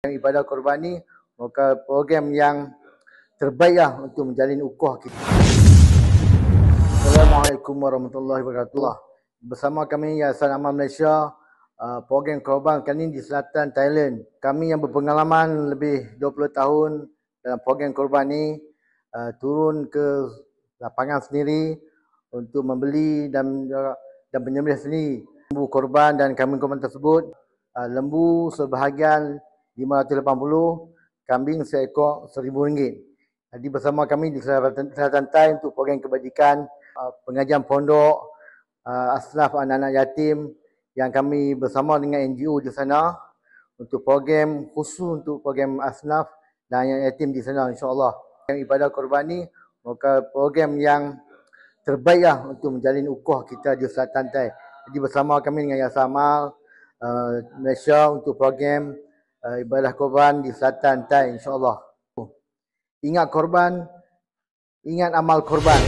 Yang ibadah korban ni merupakan program yang terbaik lah untuk menjalin ukhuwah kita. Assalamualaikum warahmatullahi wabarakatuh. Bersama kami Yayasan Amal Malaysia, program korban kali ini di selatan Thailand. Kami yang berpengalaman lebih 20 tahun dalam program korban ni turun ke lapangan sendiri untuk membeli dan menyembelih sendiri lembu korban dan kambing korban tersebut. Lembu sebahagian 580, kambing seekor RM1,000. Jadi bersama kami di Selatan Thai untuk program kebajikan, pengajian pondok, asnaf anak-anak yatim yang kami bersama dengan NGO di sana untuk program khusus untuk program asnaf dan anak yatim di sana, insya-Allah. Yang ibadah korban ni merupakan program yang terbaik lah untuk menjalin ukhuwah kita di Selatan Thai. Jadi bersama kami dengan Yayasan Amal Malaysia untuk program ibadah korban di Selatan Thai, insya-Allah. Ingat korban, ingat amal korban.